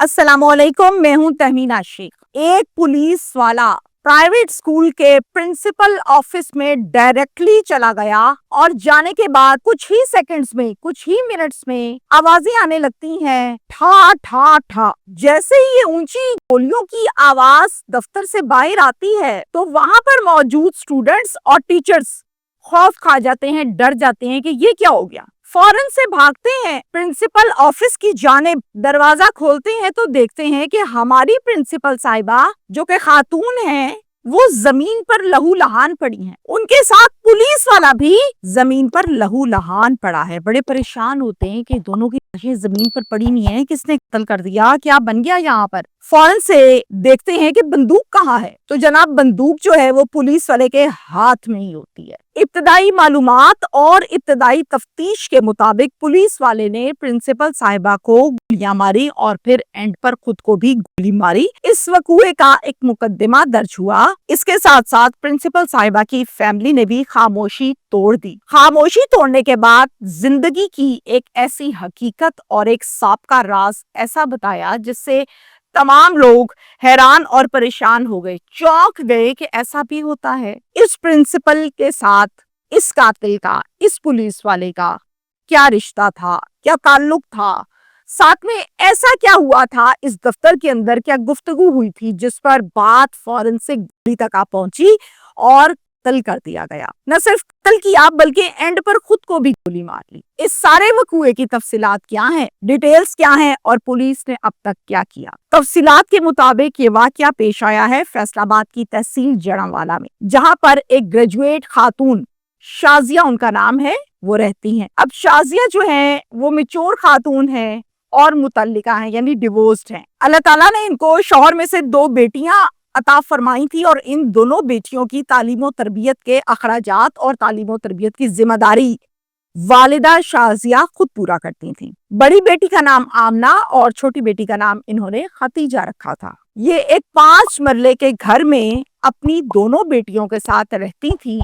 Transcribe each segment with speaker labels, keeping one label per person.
Speaker 1: अस्सलाम वालेकुम, मैं हूं तहमीना शेख। एक पुलिस वाला प्राइवेट स्कूल के प्रिंसिपल ऑफिस में डायरेक्टली चला गया और जाने के बाद कुछ ही सेकंड्स में, कुछ ही मिनट्स में आवाजें आने लगती हैं, ठा ठा ठा। जैसे ही ये ऊंची गोलियों की आवाज दफ्तर से बाहर आती है तो वहां पर मौजूद स्टूडेंट्स और टीचर्स खौफ खा जाते हैं, डर जाते हैं कि ये क्या हो गया। फौरन से भागते हैं प्रिंसिपल ऑफिस की जानिब। दरवाजा खोलते हैं तो देखते हैं कि हमारी प्रिंसिपल साहिबा जो कि खातून हैं वो जमीन पर लहू लहान पड़ी हैं। उनके साथ पुलिस वाला भी जमीन पर लहू लहान पड़ा है। बड़े परेशान होते हैं कि दोनों की लाशें जमीन पर पड़ी नहीं है, किसने कत्ल कर दिया, क्या बन गया यहाँ पर। फौरन से देखते हैं कि बंदूक कहाँ है, तो जनाब बंदूक जो है वो पुलिस वाले के हाथ में ही होती है। इब्तदाई मालूमात और इब्तदाई तफ्तीश के मुताबिक पुलिस वाले ने प्रिंसिपल साहिबा को गोलियां मारी और फिर एंड पर खुद को भी गोली मारी। इस वकूए का एक मुकदमा दर्ज हुआ। इसके साथ साथ प्रिंसिपल साहिबा की फैमिली ने भी खामोशी तोड़ दी। खामोशी तोड़ने के बाद जिंदगी की एक ऐसी हकीकत और एक साबका राज ऐसा बताया जिससे तमाम लोग हैरान और परेशान हो गए, चौंक गए कि ऐसा भी होता है। इस प्रिंसिपल के साथ इस कातिल का, इस पुलिस वाले का क्या रिश्ता था, क्या ताल्लुक था, साथ में ऐसा क्या हुआ था इस दफ्तर के अंदर, क्या गुफ्तगू हुई थी जिस पर बात फौरन से गोली तक आ पहुंची और कत्ल कर दिया गया। न सिर्फ कत्ल किया बल्कि एंड पर खुद को भी गोली मार ली। इस सारे वकूए की तफसीलात क्या हैं, डिटेल्स क्या हैं और पुलिस ने अब तक क्या किया। तफसीलात के मुताबिक ये वाकया पेश आया है फैसलाबाद की तहसील जड़ावाला में, जहां पर एक ग्रेजुएट खातून, शाजिया उनका नाम है, वो रहती हैं। अब शाजिया जो है वो मैच्योर खातून है और मुतल्लिका है, यानी डिवोर्स्ड है। अल्लाह ताला ने इनको शौहर में से 2 बेटियां अता फरमाई थी और इन दोनों बेटियों की तालीम और तरबियत के अखराजात और तालीम और तरबियत की जिम्मेदारी वालिदा शाजिया खुद पूरा करती थी। बड़ी बेटी का नाम आमना और छोटी बेटी का नाम इन्होंने खतीजा रखा था। ये एक 5 मरले के घर में अपनी दोनों बेटियों के साथ रहती थी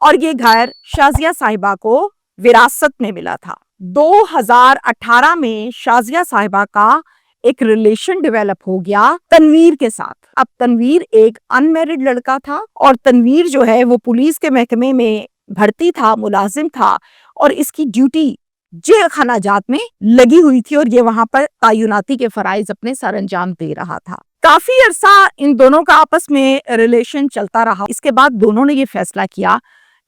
Speaker 1: और ये घर शाजिया साहिबा को विरासत में मिला था। 2018 में शाजिया साहिबा का एक रिलेशन डेवलप हो गया तनवीर के साथ। अब तनवीर एक अनमैरिड लड़का था और तनवीर जो है वो पुलिस के महकमे में भर्ती था, मुलाजिम था और इसकी ड्यूटी जेल खाना जात में लगी हुई थी और ये वहां पर तैनाती के फराइज अपने सर अंजाम दे रहा था। काफी अरसा इन दोनों का आपस में रिलेशन चलता रहा। इसके बाद दोनों ने ये फैसला किया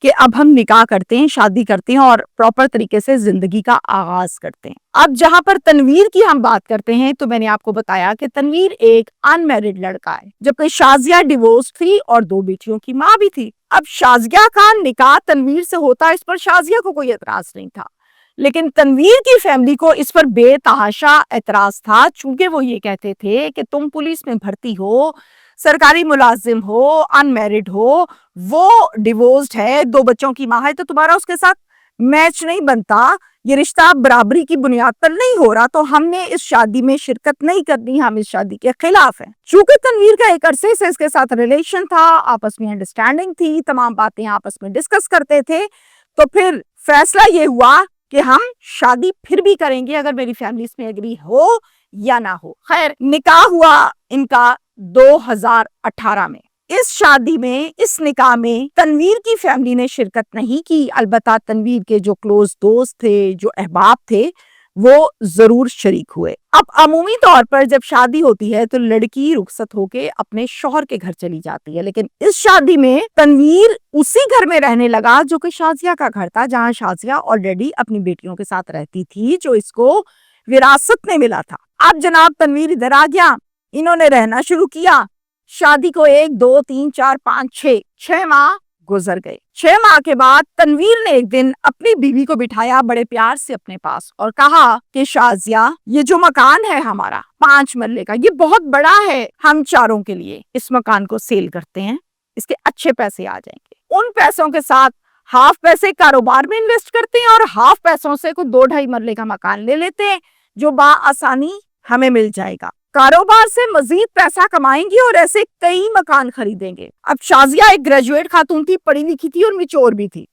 Speaker 1: कि अब हम निकाह करते हैं, शादी करते हैं और प्रॉपर तरीके से जिंदगी का आगाज करते हैं। अब जहां पर तनवीर की हम बात करते हैं तो मैंने आपको बताया कि तनवीर एक अनमैरिड लड़का है, जबकि शाजिया डिवोर्स थी और 2 बेटियों की माँ भी थी। अब शाजिया का निकाह तनवीर से होता, इस पर शाजिया को कोई एतराज नहीं था, लेकिन तनवीर की फैमिली को इस पर बेतहाशा एतराज था, चूंकि वो ये कहते थे कि तुम पुलिस में भर्ती हो, सरकारी मुलाजिम हो, अनमैरिड हो, वो डिवोर्स्ड है, 2 बच्चों की माँ है, तो तुम्हारा उसके साथ मैच नहीं बनता, ये रिश्ता बराबरी की बुनियाद पर नहीं हो रहा, तो हमने इस शादी में शिरकत नहीं करनी, हम इस शादी के खिलाफ हैं। चूंकि तनवीर का एक अरसे से इसके साथ रिलेशन था, आपस में अंडरस्टैंडिंग थी, तमाम बातें आपस में डिस्कस करते थे, तो फिर फैसला ये हुआ कि हम शादी फिर भी करेंगे अगर मेरी फैमिली इसमें एग्री हो या ना हो। खैर, निकाह हुआ इनका 2018 में। इस शादी में, इस निकाह में तनवीर की फैमिली ने शिरकत नहीं की, अलबत्ता तनवीर के जो क्लोज दोस्त थे, जो अहबाब थे, वो जरूर शरीक हुए। अब अमूमी तौर पर जब शादी होती है तो लड़की रुखसत होके अपने शौहर के घर चली जाती है, लेकिन इस शादी में तनवीर उसी घर में रहने लगा जो कि शाजिया का घर था, जहां शाजिया ऑलरेडी अपनी बेटियों के साथ रहती थी, जो इसको विरासत में मिला था। अब जनाब तनवीर इधर आ गया, इन्होंने रहना शुरू किया। शादी को 1, 2, 3, 4, 5, 6 माह गुजर गए। 6 माह के बाद तनवीर ने एक दिन अपनी बीवी को बिठाया बड़े प्यार से अपने पास और कहा कि शाजिया, ये जो मकान है हमारा 5 मरले का, ये बहुत बड़ा है हम चारों के लिए, इस मकान को सेल करते हैं, इसके अच्छे पैसे आ जाएंगे। उन पैसों के साथ हाफ पैसे कारोबार में इन्वेस्ट करते हैं और हाफ पैसों से कोई 2-2.5 मरले का मकान ले लेते हैं जो आसानी हमें मिल जाएगा। कारोबार से मजीद पैसा कमाएंगे और ऐसे कई मकान खरीदेंगे। अब शाजिया एक ग्रेजुएट खातून थी, पढ़ी लिखी थी और मैच्योर भी थी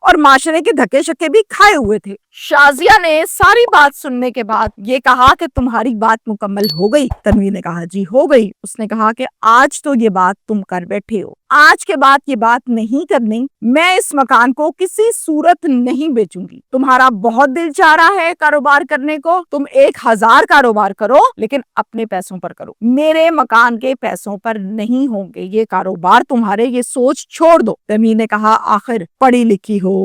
Speaker 1: और माशरे के धक्के शक्के भी खाए हुए थे। شازیہ نے ساری بات سننے کے بعد یہ کہا کہ تمہاری بات مکمل ہو گئی؟ تنویر نے کہا جی ہو گئی۔ اس نے کہا کہ آج تو یہ بات تم کر بیٹھے ہو، آج کے بعد یہ بات نہیں کرنی، میں اس مکان کو کسی صورت نہیں بیچوں گی۔ تمہارا بہت دل چاہ رہا ہے کاروبار کرنے کو، تم 1000 کاروبار کرو لیکن اپنے پیسوں پر کرو، میرے مکان کے پیسوں پر نہیں ہوں گے یہ کاروبار تمہارے، یہ سوچ چھوڑ دو۔ تنویر نے کہا آخر پڑھی لکھی ہو،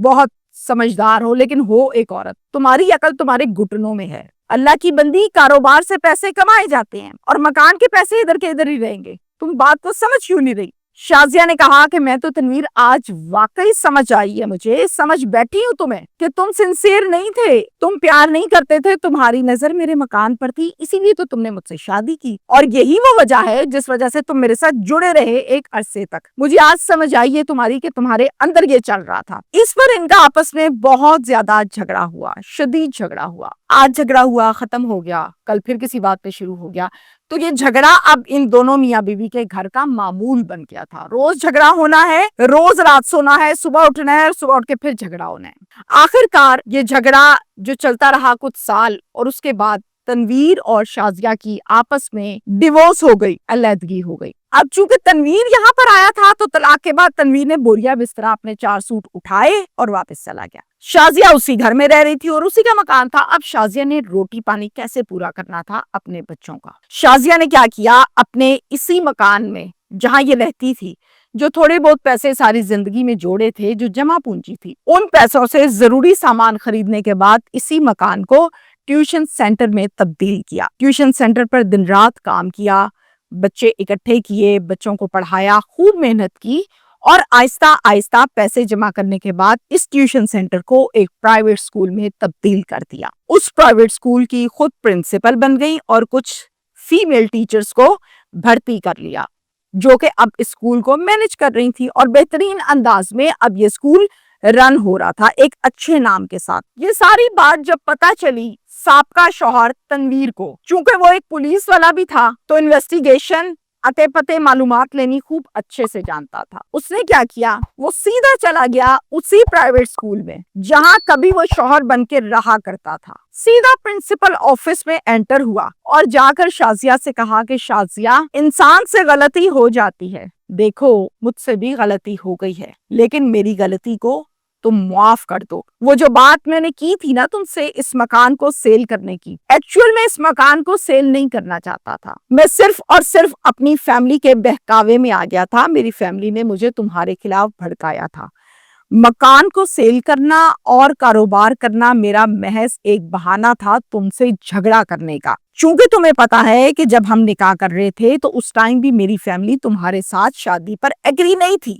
Speaker 1: بہت سمجھدار ہو، لیکن ہو ایک عورت، تمہاری عقل تمہارے گھٹنوں میں ہے۔ اللہ کی بندی، کاروبار سے پیسے کمائے جاتے ہیں اور مکان کے پیسے ادھر کے ادھر ہی رہیں گے، تم بات کو سمجھ کیوں نہیں رہی؟ شازیہ نے کہا کہ میں تو تنویر آج واقعی سمجھ آئی ہے، مجھے سمجھ بیٹھی ہوں تمہیں کہ تم سنسیئر نہیں تھے، تم پیار نہیں کرتے تھے، تمہاری نظر میرے مکان پر تھی، اسی لیے تو تم نے مجھ سے شادی کی، اور یہی وہ وجہ ہے جس وجہ سے تم میرے ساتھ جڑے رہے ایک عرصے تک۔ مجھے آج سمجھ آئی ہے تمہاری کہ تمہارے اندر یہ چل رہا تھا۔ اس پر ان کا آپس میں بہت زیادہ جھگڑا ہوا، شدید جھگڑا ہوا۔ آج جھگڑا ہوا، ختم ہو گیا، کل پھر کسی بات پہ شروع ہو گیا، تو یہ جھگڑا اب ان دونوں میاں بیوی کے گھر کا معمول بن گیا تھا۔ روز جھگڑا ہونا ہے، روز رات سونا ہے، صبح اٹھنا ہے اور صبح اٹھ کے پھر جھگڑا ہونا ہے۔ آخر کار یہ جھگڑا جو چلتا رہا کچھ سال، اور اس کے بعد تنویر اور شازیہ کی آپس میں ڈیورس ہو گئی، علیحدگی ہو گئی۔ اب چونکہ تنویر یہاں پر آیا تھا تو طلاق کے بعد تنویر نے بوریا بسترا اپنے 4 سوٹ اٹھائے اور واپس چلا گیا۔ شازیہ اسی گھر میں رہ رہی تھی اور اسی کا مکان تھا۔ اب شازیہ نے روٹی پانی کیسے پورا کرنا تھا اپنے بچوں کا؟ شازیہ نے کیا کیا، اپنے اسی مکان میں جہاں یہ رہتی تھی، جو تھوڑے بہت پیسے ساری زندگی میں جوڑے تھے، جو جمع پونجی تھی، ان پیسوں سے ضروری سامان خریدنے کے بعد اسی مکان کو ٹیوشن سینٹر میں تبدیل کیا۔ ٹیوشن سینٹر پر دن رات کام کیا، بچے اکٹھے کیے، بچوں کو پڑھایا، خوب محنت کی، اور آہستہ آہستہ پیسے جمع کرنے کے بعد اس ٹیوشن سینٹر کو ایک پرائیویٹ سکول میں تبدیل کر دیا۔ اس پرائیویٹ سکول کی خود پرنسپل بن گئی اور کچھ فیمیل ٹیچرز کو بھرتی کر لیا، جو کہ اب اس سکول کو مینج کر رہی تھی، اور بہترین انداز میں اب یہ سکول رن ہو رہا تھا ایک اچھے نام کے ساتھ۔ یہ ساری بات جب پتہ چلی سابقہ شوہر تنویر کو، چونکہ وہ ایک پولیس والا بھی تھا تو انویسٹیگیشن، اتے پتے معلومات لینی خوب اچھے سے جانتا تھا، اس نے کیا کیا، وہ سیدھا چلا گیا اسی پرائیویٹ سکول میں جہاں کبھی وہ شوہر بن کے رہا کرتا تھا، سیدھا پرنسپل آفس میں انٹر ہوا اور جا کر شازیہ سے کہا کہ شازیہ، انسان سے غلطی ہو جاتی ہے، دیکھو مجھ سے بھی غلطی ہو گئی ہے، لیکن میری غلطی کو تم معاف کر دو۔ وہ جو بات میں نے کی تھی نا تم سے اس مکان کو سیل کرنے کی، ایکچوئل میں اس مکان کو سیل نہیں کرنا چاہتا تھا، میں صرف اور صرف اپنی فیملی کے بہکاوے میں آ گیا تھا، میری فیملی نے مجھے تمہارے خلاف بھڑکایا تھا۔ مکان کو سیل کرنا اور کاروبار کرنا میرا محض ایک بہانہ تھا تم سے جھگڑا کرنے کا، چونکہ تمہیں پتا ہے کہ جب ہم نکاح کر رہے تھے تو اس ٹائم بھی میری فیملی تمہارے ساتھ شادی پر ایگری نہیں تھی،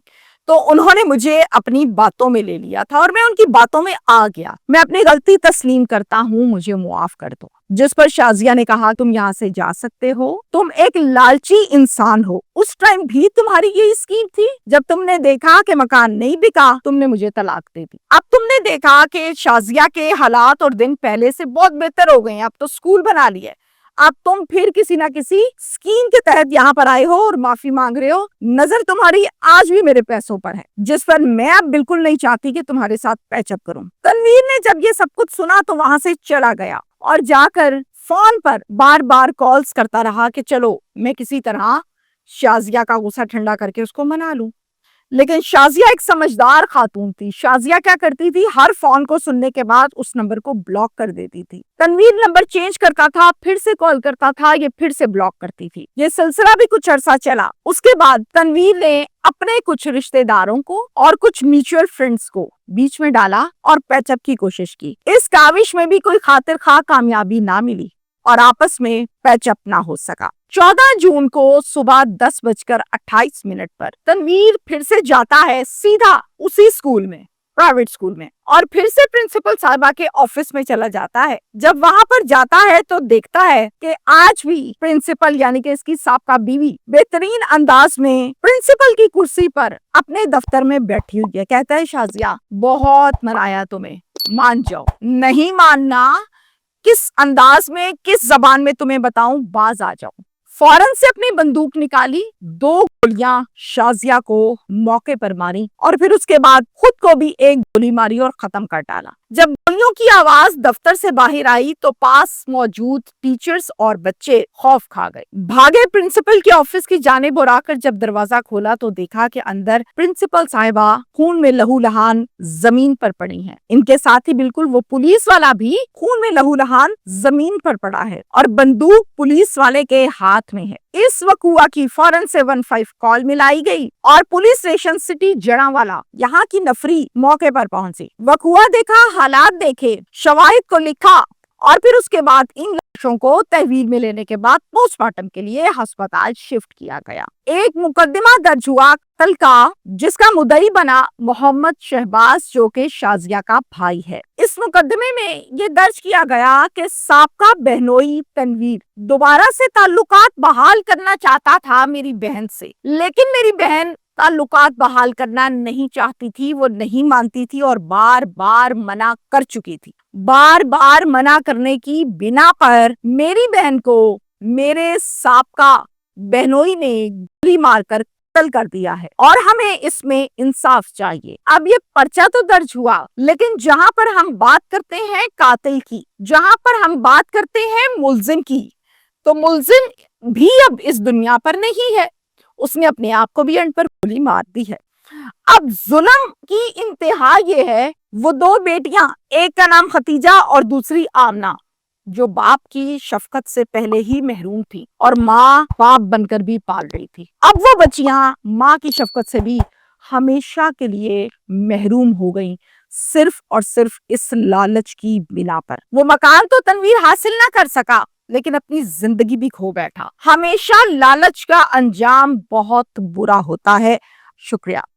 Speaker 1: تو انہوں نے مجھے اپنی باتوں میں لے لیا تھا اور میں ان کی باتوں میں آ گیا، میں اپنی غلطی تسلیم کرتا ہوں، مجھے معاف کر دو۔ جس پر شازیہ نے کہا تم یہاں سے جا سکتے ہو، تم ایک لالچی انسان ہو، اس ٹائم بھی تمہاری یہی اسکیم تھی، جب تم نے دیکھا کہ مکان نہیں بکا تم نے مجھے طلاق دے دی۔ اب تم نے دیکھا کہ شازیہ کے حالات اور دن پہلے سے بہت بہتر ہو گئے ہیں، اب تو سکول بنا لی ہے، اب تم پھر کسی نہ کسی اسکیم کے تحت یہاں پر آئے ہو اور معافی مانگ رہے ہو، نظر تمہاری آج بھی میرے پیسوں پر ہے، جس پر میں اب بالکل نہیں چاہتی کہ تمہارے ساتھ پیچ اپ کروں۔ تنویر نے جب یہ سب کچھ سنا تو وہاں سے چلا گیا اور جا کر فون پر بار بار کالز کرتا رہا کہ چلو میں کسی طرح شازیہ کا غصہ ٹھنڈا کر کے اس کو منا لوں، لیکن شازیہ ایک سمجھدار خاتون تھی۔ شازیہ کیا کرتی تھی، ہر فون کو سننے کے بعد اس نمبر کو بلاک کر دیتی تھی۔ تنویر نمبر چینج کرتا تھا، پھر سے کال کرتا تھا، یہ پھر سے بلاک کرتی تھی۔ یہ سلسلہ بھی کچھ عرصہ چلا، اس کے بعد تنویر نے اپنے کچھ رشتہ داروں کو اور کچھ میوچل فرینڈز کو بیچ میں ڈالا اور پیچ اپ کی کوشش کی۔ اس کاوش میں بھی کوئی خاطر خواہ کامیابی نہ ملی اور آپس میں پیچ اپ نہ ہو سکا۔ 14 جون کو صبح 10:28 پر تنویر پھر سے جاتا ہے سیدھا اسی سکول میں، پرائیویٹ سکول میں، اور پھر سے پرنسپل صاحبہ کے آفس میں چلا جاتا ہے۔ جب وہاں پر جاتا ہے تو دیکھتا ہے کہ آج بھی پرنسپل یعنی کہ اس کی سابقہ بیوی بہترین انداز میں پرنسپل کی کرسی پر اپنے دفتر میں بیٹھی ہوئی ہے۔ کہتا ہے شازیہ بہت منایا تمہیں، مان جاؤ۔ نہیں ماننا، کس انداز میں کس زبان میں تمہیں بتاؤں، باز آ جاؤ۔ فوراً سے اپنی بندوق نکالی، 2 گولیاں شازیہ کو موقع پر ماری اور پھر اس کے بعد خود کو بھی ایک گولی ماری اور ختم کر ڈالا۔ جب गोलियों की आवाज दफ्तर से बाहर आई तो पास मौजूद टीचर्स और बच्चे खौफ खा गए। भागे प्रिंसिपल के ऑफिस की जानिब और आकर जब दरवाजा खोला तो देखा कि अंदर प्रिंसिपल साहिबा खून में लहूलुहान जमीन पर पड़ी हैं। इनके साथ ही बिल्कुल वो पुलिस वाला भी खून में लहूलुहान जमीन पर पड़ा है और बंदूक पुलिस वाले के हाथ में है। इस वकुआ की फौरन 715 कॉल मिलाई गई और पुलिस स्टेशन सिटी जड़ावाला यहाँ की नफरी मौके पर पहुंची। वकुआ देखा, हालात देखे, शवाहिद को लिखा और फिर उसके बाद इन लाशों को तहवील में लेने के बाद पोस्टमार्टम के लिए अस्पताल शिफ्ट किया गया। एक मुकदमा दर्ज हुआ कत्ल का, जिसका मुद्दई बना मोहम्मद शहबाज जो कि शाजिया का भाई है। इस मुकदमे में ये दर्ज किया गया कि साबका बहनोई तनवीर दोबारा से ताल्लुकात बहाल करना चाहता था मेरी बहन से, लेकिन मेरी बहन ताल्लुकात बहाल करना नहीं चाहती थी, वो नहीं मानती थी और बार बार मना कर चुकी थी। बार बार मना करने की बिना पर मेरी बहन को मेरे साबका बहनोई ने गोली मारकर कत्ल कर दिया है और हमें इसमें इंसाफ चाहिए। अब ये पर्चा तो दर्ज हुआ, लेकिन जहां पर हम बात करते हैं कातिल की, जहां पर हम बात करते हैं मुल्जिम की, तो मुल्जिम भी अब इस दुनिया पर नहीं है, उसने अपने आप को भी एंड पर गोली मार दी है। अब जुल्म की इंतहा ये है, वो दो बेटियां, एक का नाम खतीजा और दूसरी आमना, जो बाप की शफकत से पहले ही महरूम थी और माँ बाप बनकर भी पाल रही थी। अब वो बच्चियां माँ की शफकत से भी हमेशा के लिए महरूम हो गईं, सिर्फ और सिर्फ इस लालच की बिना पर। वो मकान तो तनवीर हासिल ना कर सका, लेकिन अपनी जिंदगी भी खो बैठा। हमेशा लालच का अंजाम बहुत बुरा होता है। शुक्रिया।